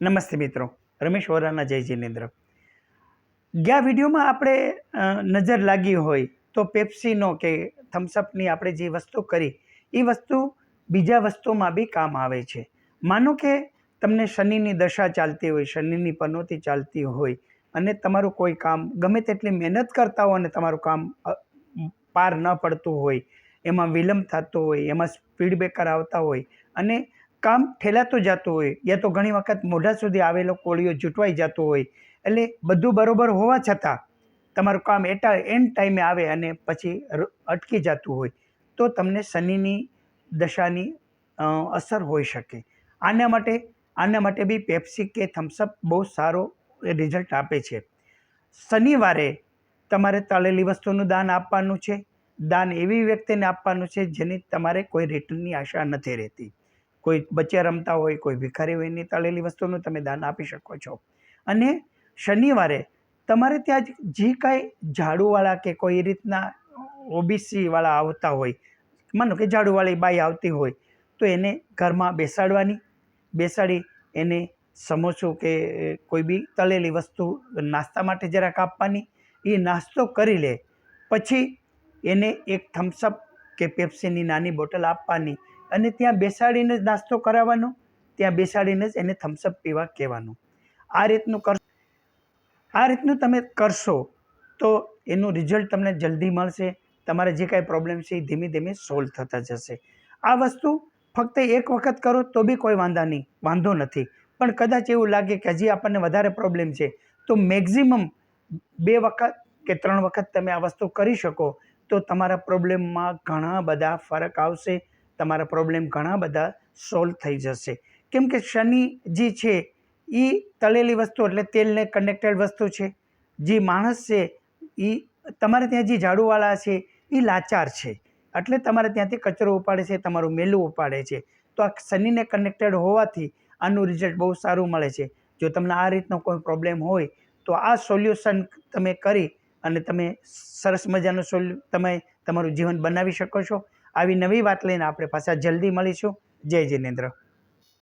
નમસ્તે મિત્રો, રમેશ વોરાના જય જિનેન્દ્ર. ગયા વિડીયોમાં આપણે નજર લાગી હોય તો પેપ્સીનો કે થમ્સઅપની આપણે જે વસ્તુ કરી એ વસ્તુ બીજા વસ્તુમાં બી કામ આવે છે. માનો કે તમને શનિની દશા ચાલતી હોય, શનિની પનોતી ચાલતી હોય અને તમારું કોઈ કામ ગમે તેટલી મહેનત કરતા હો અને તમારું કામ પાર ન પડતું હોય, એમાં વિલંબ થતો હોય, એમાં સ્પીડ બ્રેકર આવતા હોય અને કામ ઠેલાતું જતું હોય, યા તો ઘણી વખત મોઢા સુધી આવેલો કોળિયો જૂટવાઈ જતો હોય, એટલે બધું બરોબર હોવા છતાં તમારું કામ એન્ડ ટાઈમે આવે અને પછી અટકી જતું હોય તો તમને શનિની દશાની અસર હોઈ શકે. આના માટે બી પેપ્સી કે થમ્સઅપ બહુ સારો રિઝલ્ટ આપે છે. શનિવારે તમારે તળેલી વસ્તુનું દાન આપવાનું છે. દાન એવી વ્યક્તિને આપવાનું છે જેની તમારે કોઈ રિટર્નની આશા નથી રહેતી. કોઈ બચ્ચા રમતા હોય, કોઈ ભિખારી હોય, એની તળેલી વસ્તુનું તમે દાન આપી શકો છો. અને શનિવારે તમારે ત્યાં જે કાંઈ ઝાડુવાળા કે કોઈ રીતના ઓબીસીવાળા આવતા હોય, માનો કે ઝાડુવાળી બાઈ આવતી હોય તો એને ઘરમાં બેસાડી એને સમોસું કે કોઈ બી તળેલી વસ્તુ નાસ્તા માટે જરાક આપવાની. એ નાસ્તો કરી લે પછી એને એક થમ્સઅપ કે પેપ્સીની નાની બોટલ આપવાની અને ત્યાં બેસાડીને જ નાસ્તો કરાવવાનો, ત્યાં બેસાડીને જ એને થમ્સઅપ પીવા કહેવાનું. આ રીતનું તમે કરશો તો એનું રિઝલ્ટ તમને જલ્દી મળશે. તમારે જે કાંઈ પ્રોબ્લેમ છે એ ધીમે ધીમે સોલ્વ થતા જશે. આ વસ્તુ ફક્ત એક વખત કરો તો બી કોઈ વાંધો નથી, પણ કદાચ એવું લાગે કે હજી આપણને વધારે પ્રોબ્લેમ છે તો મેક્ઝિમમ 2 વખત કે 3 વખત તમે આ વસ્તુ કરી શકો તો તમારા પ્રોબ્લેમમાં ઘણા બધા ફરક આવશે. તમારા પ્રોબ્લેમ ઘણા બધા સોલ્વ થઈ જશે. કેમ કે શનિ જે છે એ તળેલી વસ્તુ એટલે તેલને કનેક્ટેડ વસ્તુ છે. જે માણસ છે એ તમારે ત્યાં જે ઝાડુવાળા છે એ લાચાર છે, એટલે તમારે ત્યાંથી કચરો ઉપાડે છે, તમારું મેલું ઉપાડે છે. તો આ શનિને કનેક્ટેડ હોવાથી આનું રિઝલ્ટ બહુ સારું મળે છે. જો તમને આ રીતનો કોઈ પ્રોબ્લેમ હોય તો આ સોલ્યુશન તમે કરી અને તમે સરસ મજાનું તમે તમારું જીવન બનાવી શકો છો. આવી નવી વાત લઈને આપણે પાછા જલ્દી મળીશું. જય જિનેન્દ્ર.